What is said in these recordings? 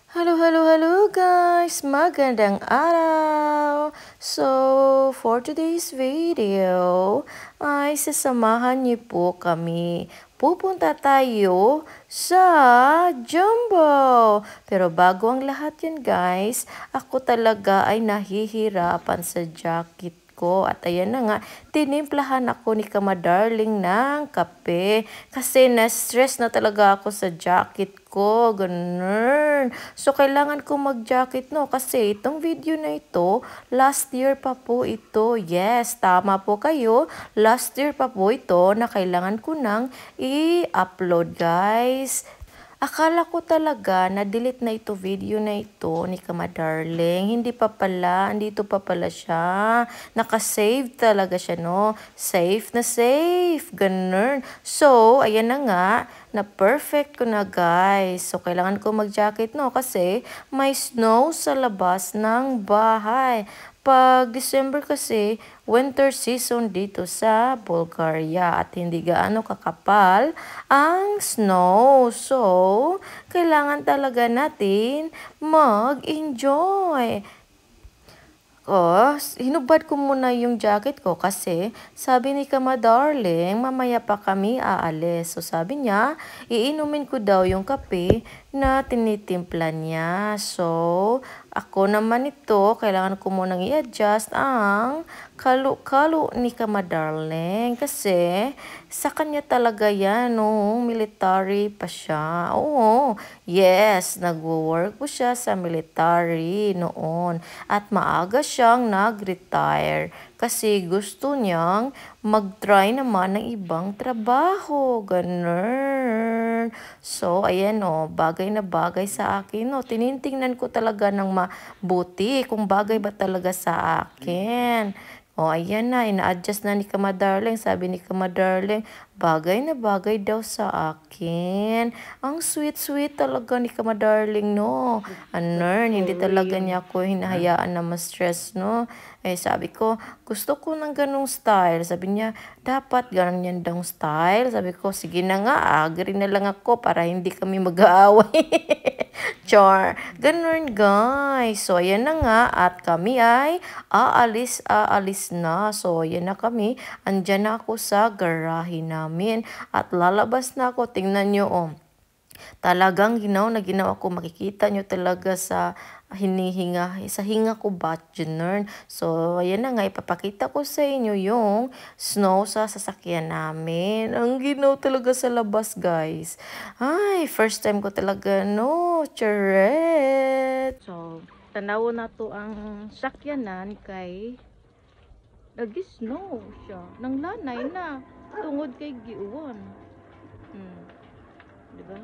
Hello guys! Magandang araw! So, for today's video, ay sasamahan niyo po kami. Pupunta tayo sa Jumbo! Pero bago ang lahat yan guys, ako talaga ay nahihirapan sa jacket ko. At ayan na nga, tinimplahan ako ni Kamadarling ng kape. Kasi na-stress na talaga ako sa jacket ko. Ganun. So, kailangan ko mag-jacket no. Kasi itong video na ito, last year pa po ito. Yes, tama po kayo. Last year pa po ito na kailangan ko nang i-upload guys. Akala ko talaga na-delete na ito video na ito ni Kamadarling. Hindi pa pala, andito pa pala siya. Nakasave talaga siya, no? Safe na safe. Ganun. So, ayan na nga, na perfect ko na guys. So, kailangan ko mag-jacket, no? Kasi may snow sa labas ng bahay. Pag December kasi, winter season dito sa Bulgaria at hindi gaano kakapal ang snow. So, kailangan talaga natin mag-enjoy. Hinubad ko muna yung jacket ko kasi sabi ni Kamadarling, mamaya pa kami aalis. So sabi niya, iinumin ko daw yung kape na tinitimpla niya. So, ako naman ito, kailangan ko munang i-adjust ang kalo-kalo ni Kamadarling. Kasi, sa kanya talaga yan, no? Military pa siya. Oo, yes, nagwo-work po siya sa military noon. At maaga siyang nag-retire. Kasi gusto niyang mag-try naman ng ibang trabaho. Ganun. So, ayan o, bagay na bagay sa akin. No? Tinitingnan ko talaga ng mabuti kung bagay ba talaga sa akin. O, ayan na, ina-adjust na ni Kamadarling. Sabi ni Kamadarling, bagay na bagay daw sa akin. Ang sweet-sweet talaga ni Kamadarling, no? Anern, hindi talaga niya ako hinahayaan na ma-stress, no? Eh, sabi ko, gusto ko ng ganong style. Sabi niya, dapat ganyan daw style. Sabi ko, sige na nga, agree na lang ako para hindi kami mag-aaway. Char. Ganun, guys. So, ayan na nga. At kami ay aalis na. So, ayan na kami. Andyan na ako sa garahe namin. At lalabas na ako. Tingnan nyo, oh. Talagang ginaw na ginaw ako. Makikita nyo talaga sa hinga ko ba, Junern. So, ayan na nga, ipapakita ko sa inyo yung snow sa sasakyan namin. Ang ginaw talaga sa labas, guys. Ay, first time ko talaga, no, charet. So, tanaw na to ang sakyanan kay nag-snow siya. Nang lanay na, tungod kay giuwan. Diba?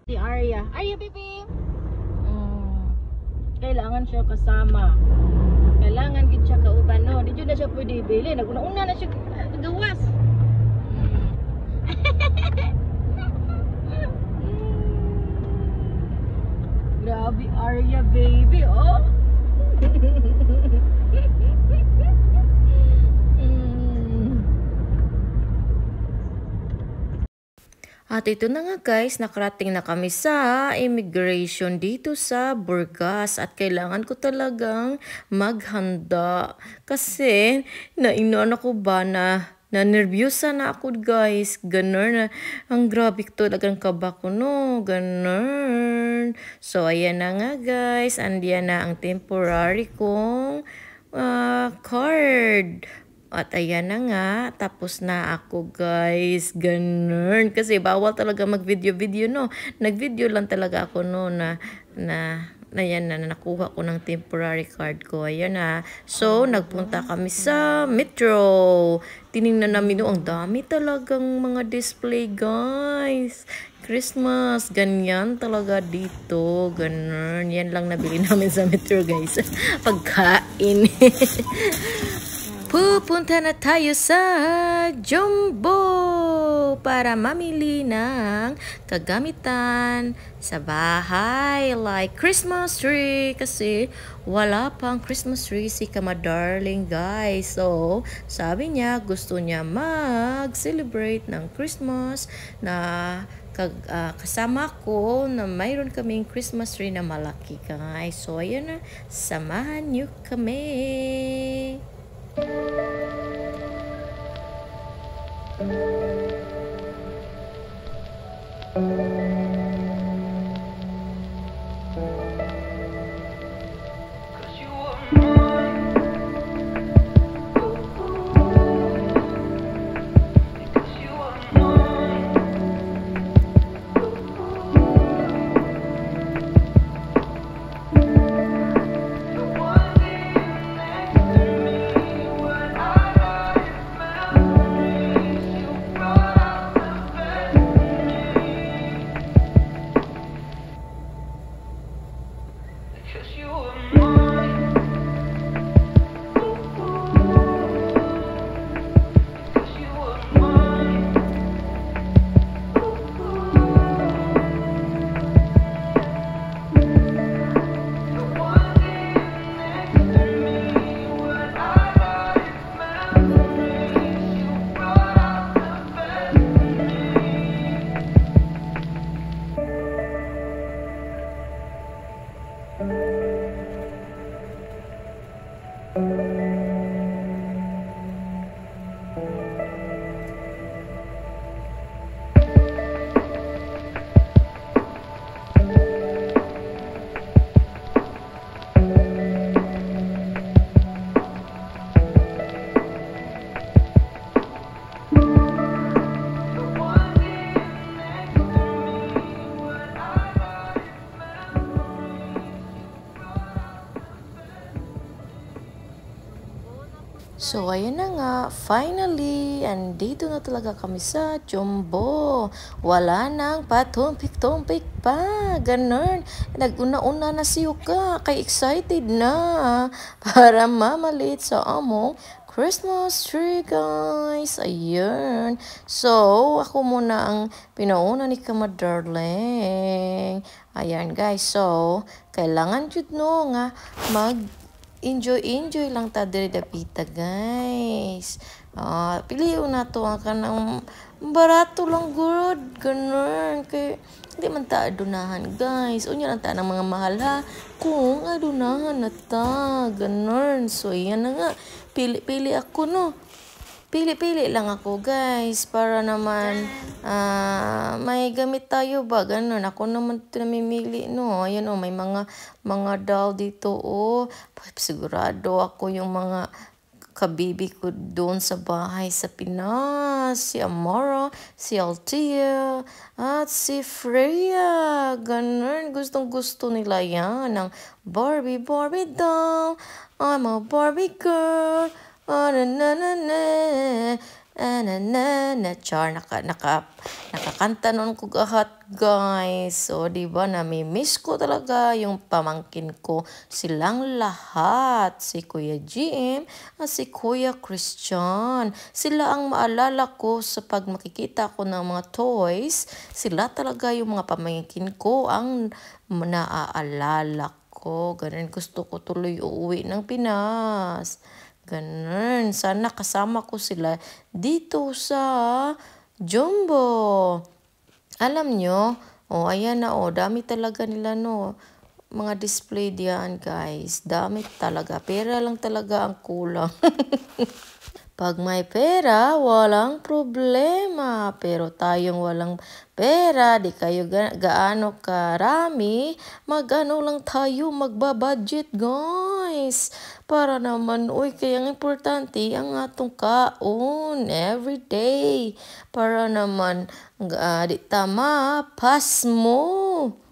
Si Arya. Arya, baby! Kailangan siya kasama. Kailangan gid siya kauban, no? Di na siya pwede bili. Naguna-una na siya gawas. Grabe, Arya, baby, oh! At ito na nga guys, nakarating na kami sa immigration dito sa Burgas at kailangan ko talagang maghanda kasi nainuan ako ba na nervyosa na ako guys. Ganun na, ang grabe talagang kaba ko, no? Ganun. So ayan na nga guys, andiyan na ang temporary kong card. At ayan na nga, tapos na ako guys, ganun. Kasi bawal talaga mag-video-video, no. Nag-video lang talaga ako, no, na yan na, nakuha ko ng temporary card ko. Ayan na. So, nagpunta kami sa Metro. Tiningnan namin, no, ang dami talagang mga display, guys. Christmas, ganyan talaga dito, ganun. Yan lang nabili namin sa Metro, guys. Pagkain. Pupunta na tayo sa Jumbo para para mamili ng kagamitan sa bahay like Christmas tree kasi wala pang Christmas tree si Kamadarling guys. So sabi niya gusto niya mag-celebrate ng Christmas na kasama ko na mayroon kaming Christmas tree na malaki guys. So ayun na, samahan niyo kami. So, ayun na nga, finally, andito na talaga kami sa Jumbo. Wala nang patumpik-tumpik pa, ganun. Nag-una-una na si Yuka, kay excited na para mamalit sa among Christmas tree, guys. Ayun. So, ako muna ang pinauna ni Kamadarling. Ayan, guys. So, kailangan jud no nga enjoy lang ta diri dapita guys. Pili na to ang kanang barato lang good ganun kay hindi man ta adunahan guys. Unya lang ta ng mga mahal ha kung adunahan na ta ganun. So yan na nga pili ako no. Pili lang ako guys para naman may gamit tayo ba ganun. Ako naman ito namimili no. Ayan may mga doll dito sigurado ako yung mga kabibi ko doon sa bahay sa Pinas. Si Amara, si Altia, at si Freya. Ganun. Gustong gusto nila yan ng Barbie doll. I'm a Barbie girl. Char nakakanta noon ko gahat guys. So diba nami-miss ko talaga yung pamangkin ko silang lahat, si Kuya GM at si Kuya Christian. Sila ang maalala ko sa pag makikita ko ng mga toys. Sila talaga yung mga pamangkin ko ang naaalala ko. Ganun gusto ko tuloy uuwi ng Pinas. Ganun. Sana kasama ko sila dito sa Jumbo. Alam nyo, ayan na dami talaga nila no. Mga display diyan guys. Dami talaga. Pera lang talaga ang kulang. Pag may pera, walang problema. Pero tayong walang pera, di kayo gaano karami, mag-ano lang tayo, magbabudget guys. Para naman, kaya ang importante ang atong kaon everyday. Para naman, di tama, pas mo.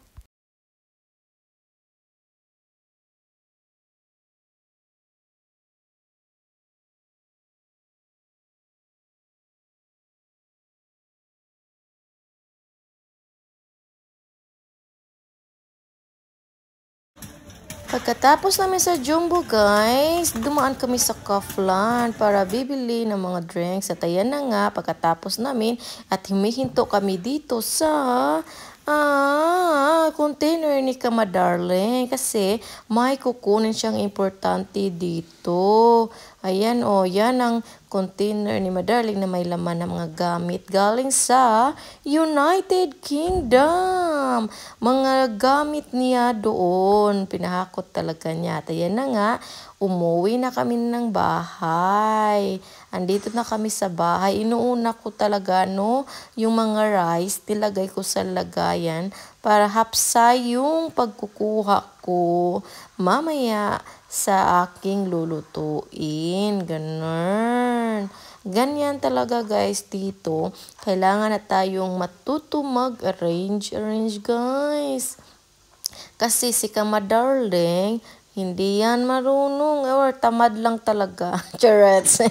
Pagkatapos namin sa Jumbo guys, dumaan kami sa Kaufland para bibili ng mga drinks. At ayan na nga, pagkatapos namin at humihinto kami dito sa container ni Kama Darling kasi may kukunin siyang importante dito. Ayan o, yan ang container ni Madarling na may laman ng mga gamit galing sa United Kingdom. Mga gamit niya doon, pinahakot talaga niya. At ayan na nga, umuwi na kami ng bahay. Andito na kami sa bahay. Inuuna ko talaga, no, yung mga rice, nilagay ko sa lagayan para hapsay yung pagkukuha ko mamaya sa aking lulutuin. Ganun. Ganyan talaga guys dito. Kailangan na tayong matuto mag-arrange guys. Kasi si Kama Darling, hindi yan marunong or tamad lang talaga. Charets.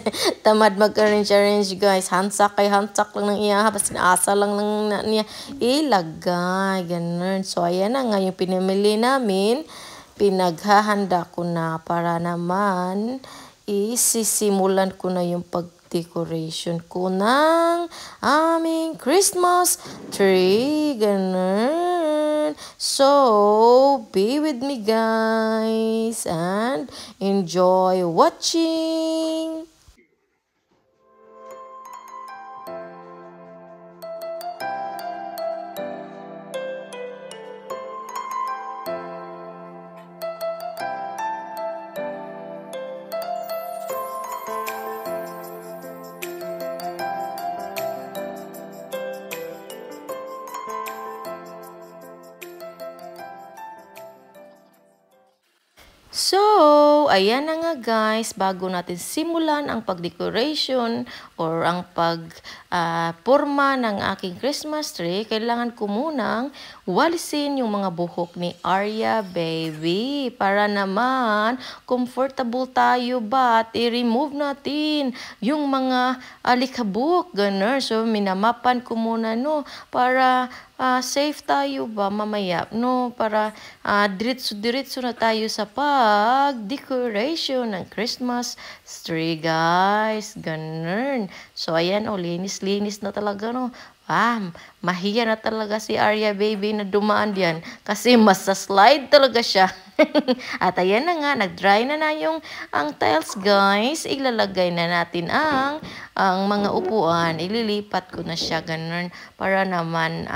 Tamad mag-arrange guys. Hansak lang ng iya. Basta asa lang niya ilagay. Ganun. So ayan na nga yung pinamili namin. Pinaghahanda ko na para naman isisimulan ko na yung pag-decoration ko ng aming Christmas tree. Ganun. So, be with me guys and enjoy watching. So, ayan na nga guys, bago natin simulan ang pag-decoration or ang pag-porma ng aking Christmas tree, kailangan ko munang walisin yung mga buhok ni Arya Baby para naman comfortable tayo but i-remove natin yung mga alikabok, ganun. So, minamapan ko muna, no, para safe tayo ba mamaya, no, para diretso na tayo sa pag-decoration ng Christmas tree guys. Ganun. So ayan, linis-linis na talaga, no. Mahiya na talaga si Arya Baby na dumaan diyan kasi masa-slide talaga siya. At ayan na nga, nag-dry na yung ang tiles guys. Ilalagay na natin ang mga upuan. Ililipat ko na siya, ganun, para naman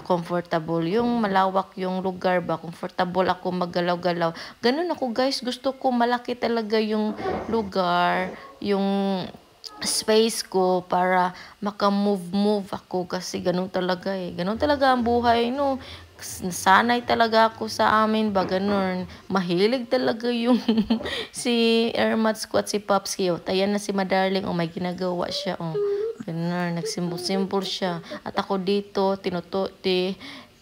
comfortable yung malawak yung lugar ba. Comfortable ako maggalaw-galaw. Ganun ako guys, gusto ko malaki talaga yung lugar, yung space ko para maka-move ako kasi ganun talaga eh. Ganun talaga ang buhay, no. Nasanay talaga ako sa amin ba, ganun. Mahilig talaga yung si Ermats ko at si Pops Kyo. Ayan na si Madarling, may ginagawa siya, ganun, nagsimbol-simbol siya. At ako dito,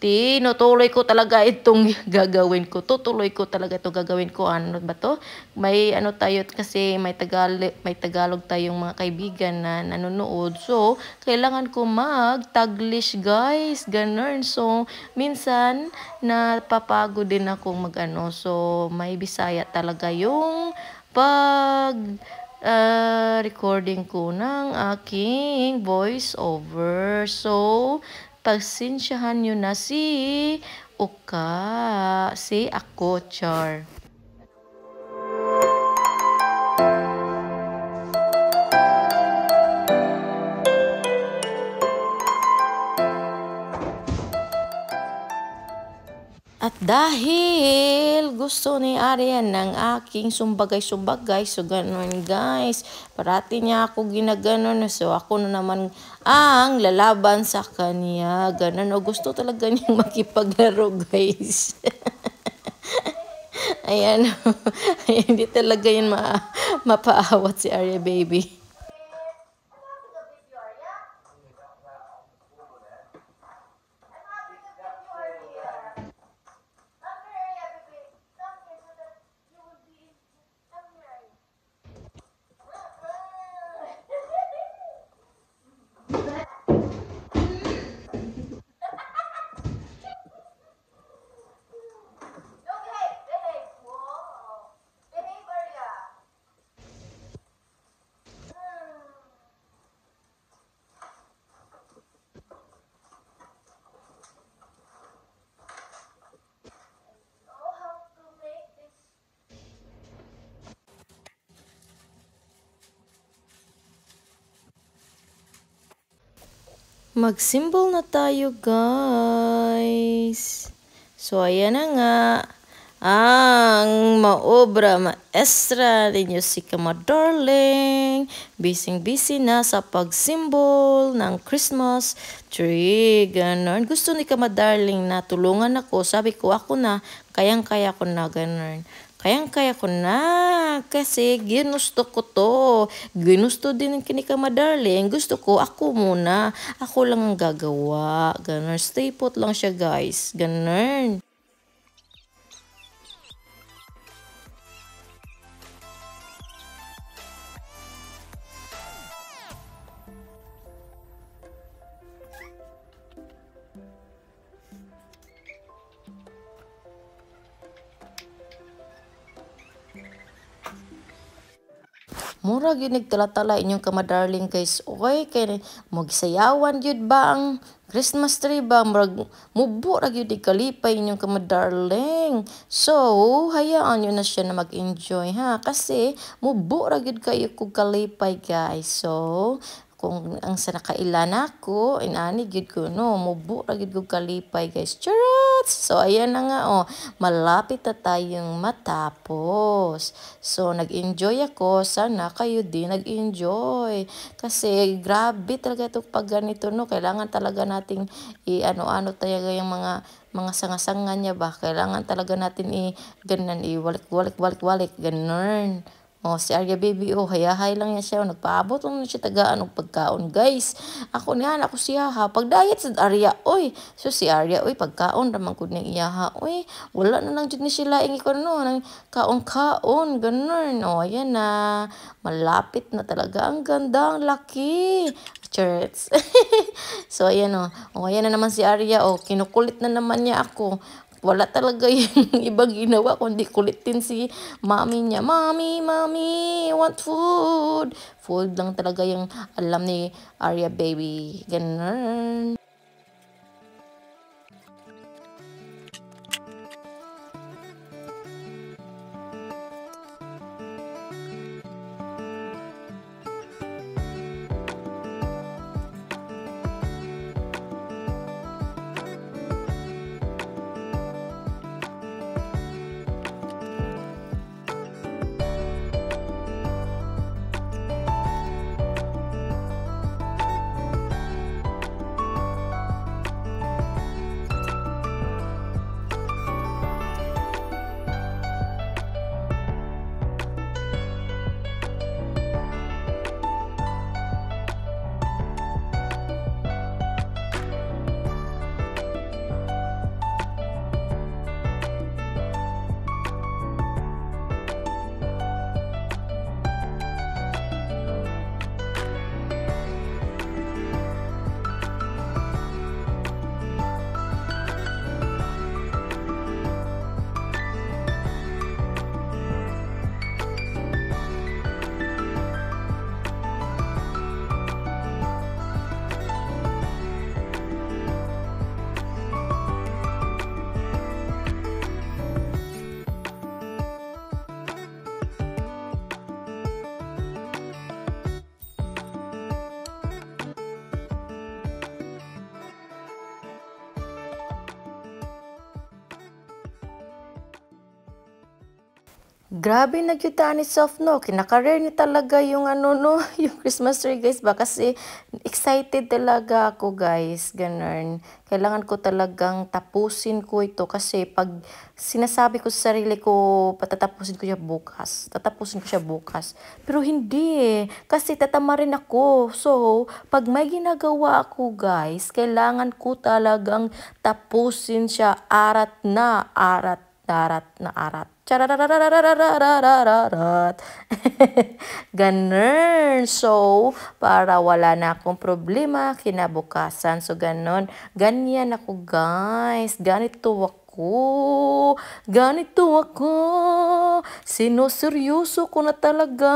tinutuloy ko talaga itong gagawin ko. Tutuloy ko talaga itong gagawin ko. Ano ba to? May ano tayo kasi may Tagalog tayong mga kaibigan na nanonood. So, kailangan ko mag-Taglish guys. Ganun. So, minsan napapagod din akong mag-ano. So, may Bisaya talaga yung recording ko ng aking voice over. So, pagsensyahan nyo na si ako, Char. At dahil gusto ni Arian ng aking sumbagay-sumbagay, so ganun guys, parati niya ako ginaganon, so ako na naman ang lalaban sa kanya, ganun, o gusto talaga niyang makipaglaro guys. Ayan, hindi talaga yun mapaawat si Arya Baby. Mag-symbol na tayo, guys. So, ayan na nga. Ang maobra maestra ninyo si Kama Darling. Busy-busy na sa pag-symbol ng Christmas tree. Ganon. Gusto ni Kama Darling na tulungan ako. Sabi ko, ako na. Kayang-kaya ko na. Ganon. Kayang-kaya ko na kasi ginusto ko to. Ginusto din ng kinikama darling. Gusto ko ako muna. Ako lang ang gagawa. Ganun. Stay put lang siya guys. Ganun. Mura gyud nagtala-tala inyong kamadarling guys. Okay, kay magsayawan gyud ba ang Christmas tree ba? Murag mubo ra gyud kalipay inyong kamadarling. So, hayaan nyo na siya na mag-enjoy ha. Kasi mubo ra gyud kayo kog kalipay guys. So, kung ang sa nakailan ako, inani gyud ko no, mubo ra gyud kog kalipay guys. Charot! So, ayan na nga oh, malapit na tayong matapos. So, nag-enjoy ako. Sana kayo din nag-enjoy. Kasi, grabe talaga ito pag ganito, no? Kailangan talaga nating i-ano-ano talaga yung mga sanga-sanga niya ba? Kailangan talaga natin ganun, walik ganun. Oh, si Arya Baby, oh, hayahay lang yan siya. Nagpaabot lang siya tagaan ng pagkaon, guys. Ako niyan, ako siya ha. Pag diet sa Arya, oy. So si Arya, oy, pagkaon naman ko niyang iyaha. Oy, wala na lang dyan ni sila ingi ko no. Nang kaon-kaon, ganun. Oh, ayan na. Malapit na talaga. Ang ganda, ang laki. Church. So, ayan oh. Oh, ayan na naman si Arya. Oh, kinukulit na naman niya ako. Wala talaga yung ibang ginawa kundi kulitin si mami niya. Mami, want food. Food lang talaga yung alam ni Arya Baby. Ganun. Grabe nagyuta ni Soft no. Kinakareer ni talaga yung ano no, yung Christmas tree guys ba kasi excited talaga ako guys. Ganun. Kailangan ko talagang tapusin ko ito kasi pag sinasabi ko sa sarili ko patatapusin ko siya bukas. Tatapusin ko siya bukas. Pero hindi eh. Kasi tatama rin ako. So, pag may ginagawa ako guys, kailangan ko talagang tapusin siya arat na arat. Darat na arat. Charararararararararat. Ganun. So, para wala na akong problema kinabukasan. So, ganun. Ganyan ako, guys. Ganito ako. Ganito ako. Sinuseryoso ko na talaga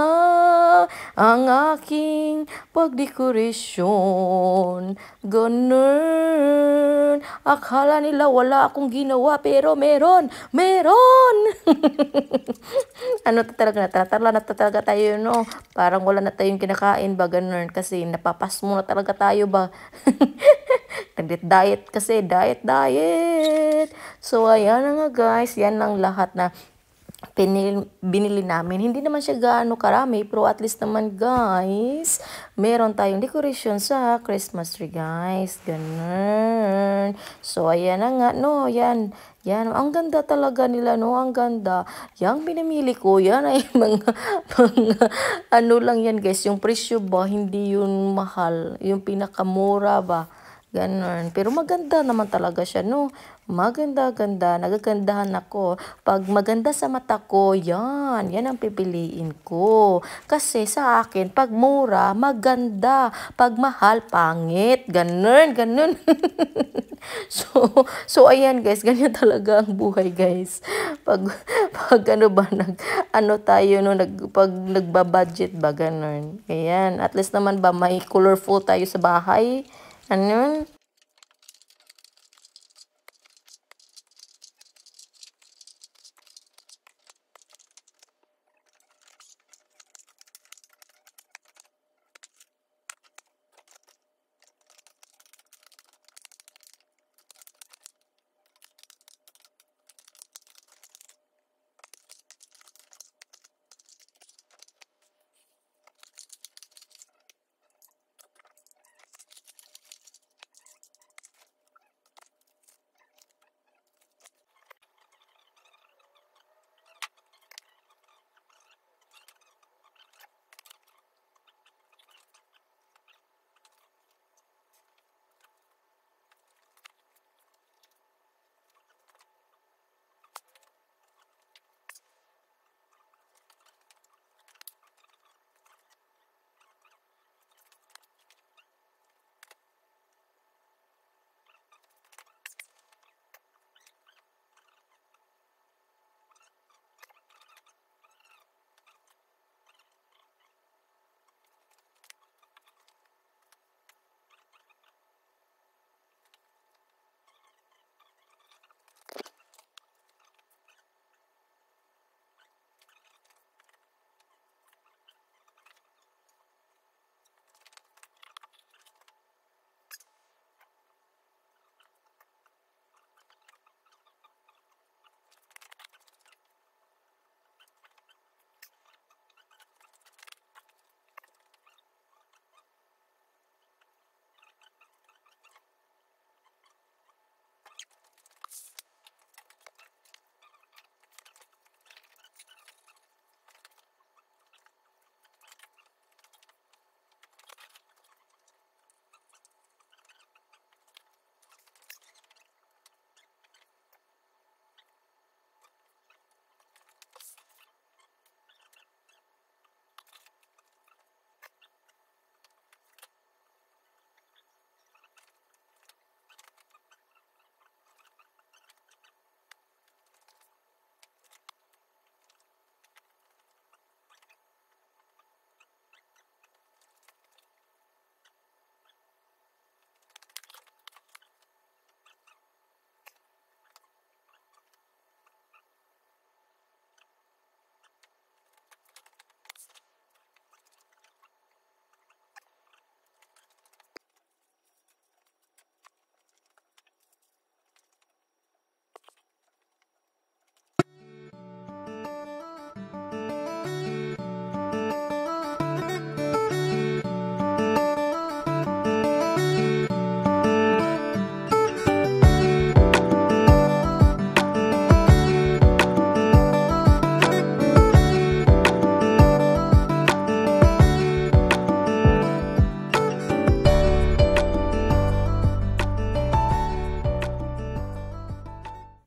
ang aking pagdekorasyon. Ganun. Akala nila wala akong ginawa pero meron. Meron! Ano talaga na talaga tayo no. Parang wala na tayong kinakain ba ganun kasi napapas mo na talaga tayo ba. Nag-diet kasi, diet. So, ayan na nga guys, yan lang lahat na binili namin. Hindi naman siya gaano karami, pero at least naman guys, meron tayong decoration sa Christmas tree guys. Ganun. So, ayan na nga, no, yan. Yan, ang ganda talaga nila, no, ang ganda. Yang pinamili ko, yan ay mga ano lang yan guys, yung presyo ba, hindi yun mahal, yung pinakamura ba. Ganon. Pero maganda naman talaga siya, no? Maganda-ganda. Nagagandahan ako. Pag maganda sa mata ko, yan. Yan ang pipiliin ko. Kasi sa akin, pag mura, maganda. Pag mahal, pangit. Ganon. So ayan guys, ganyan talaga ang buhay guys. Pag ano ba, ano tayo, no? Pag nagbabudget ba, ganon. Ayan. At least naman ba, may colorful tayo sa bahay. Ano?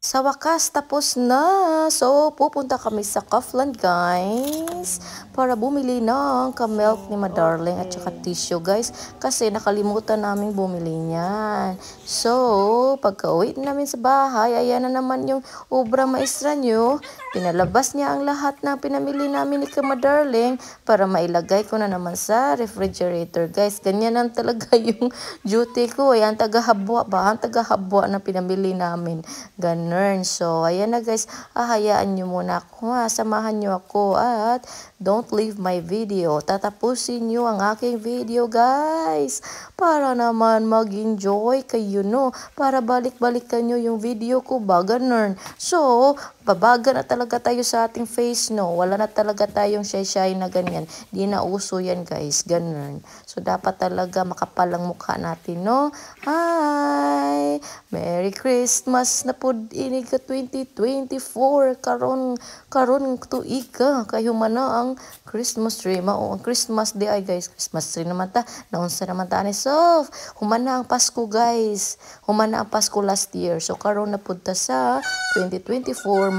Sa wakas, tapos na. So, pupunta kami sa Kaufland, guys, para bumili ng ka-milk ni Madarling at saka tissue, guys, kasi nakalimutan namin bumili niyan. So, pagka-uwi namin sa bahay, ayan na naman yung obra maestra nyo. Pinalabas niya ang lahat na pinamili namin ni Madarling para mailagay ko na naman sa refrigerator, guys. Ganyan lang talaga yung duty ko. Ayan, taga-habwa ba? Ang taga-habwa na pinamili namin. Ganun. ganun. So, ayan na guys, hayaan nyo muna ako ha, samahan nyo ako at don't leave my video. Tatapusin nyo ang aking video guys, para naman mag-enjoy kayo no, para balik-balikan nyo yung video ko ba, ganun. So, babaga na talaga tayo sa ating face no, wala na talaga tayong shy-shy na ganyan, di na uso yan guys, ganun. So, dapat talaga makapal ang mukha natin no. Hi! Merry Christmas na po ini ka 2024 karon tuig ka kayo man na ang Christmas tree mao ang Christmas day ay guys, Christmas tree naman ta, naunsa naman ta ni sof, human na ang Pasko guys, human na ang Pasko last year, so karon na pud ta sa 2024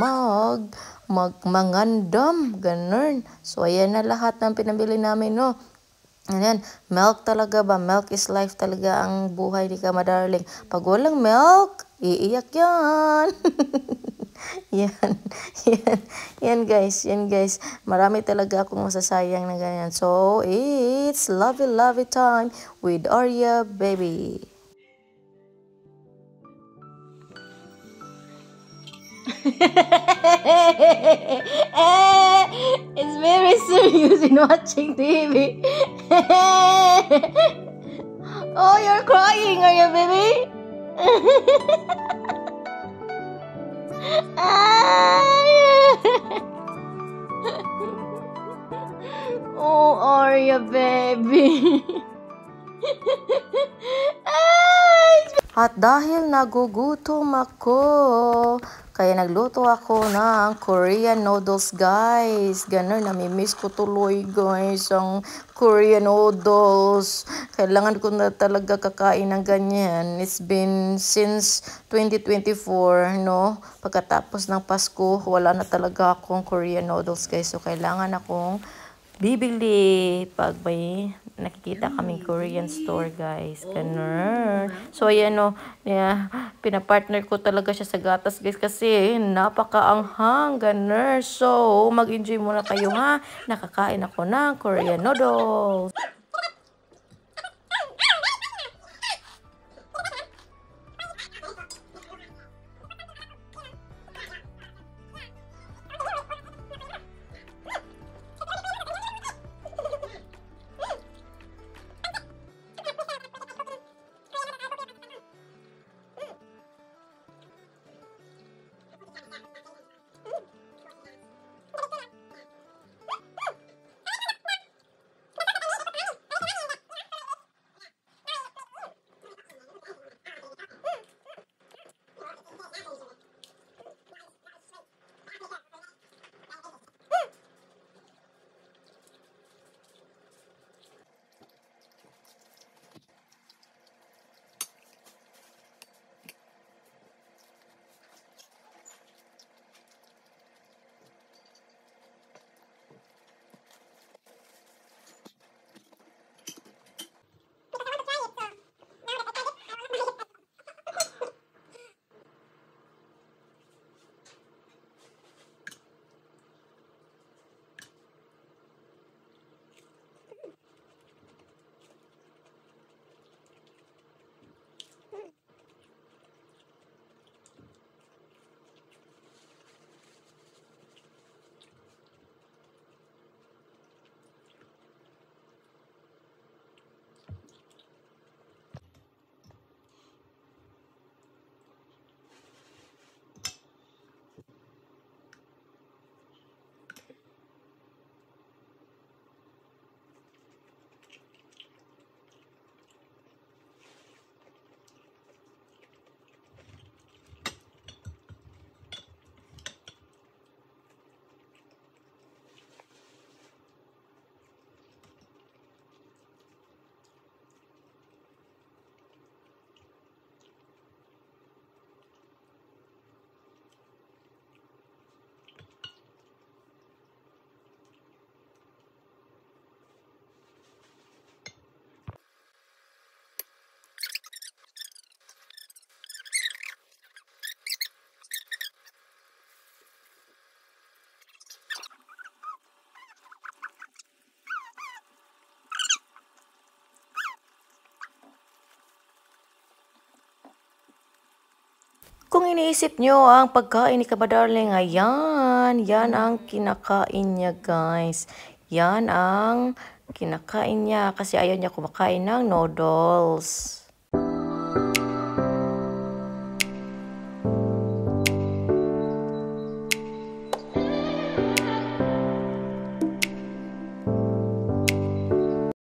mangandam ganun. So ayan na lahat ng pinabili namin no. Ayan, milk talaga ba? Milk is life talaga ang buhay ni Kama Darling. Pag walang milk, iiyak yan. yan, yan guys. Marami talaga akong masasayang na ganyan. So, it's lovey time with Arya Baby. It's very serious in watching TV. Oh, you're crying, are you, baby? Oh, are you, baby? At dahil nagugutom ako, kaya nagluto ako ng Korean noodles guys. Ganun, namimiss ko tuloy guys ang Korean noodles. Kailangan ko na talaga kakain ng ganyan. It's been since 2024, no? Pagkatapos ng Pasko, wala na talaga akong Korean noodles guys. So, kailangan akong bibili pag may nakikita kaming Korean store guys, ganun. So ayan o, pinapartner ko talaga siya sa gatas guys kasi napakaanghang, ganun. So mag-enjoy muna kayo ha, nakakain ako ng Korean noodles. Kung iniisip nyo ang pagkain ni Kamadarling, ayan, yan ang kinakain niya guys. Yan ang kinakain niya kasi ayaw niya kumakain ng noodles.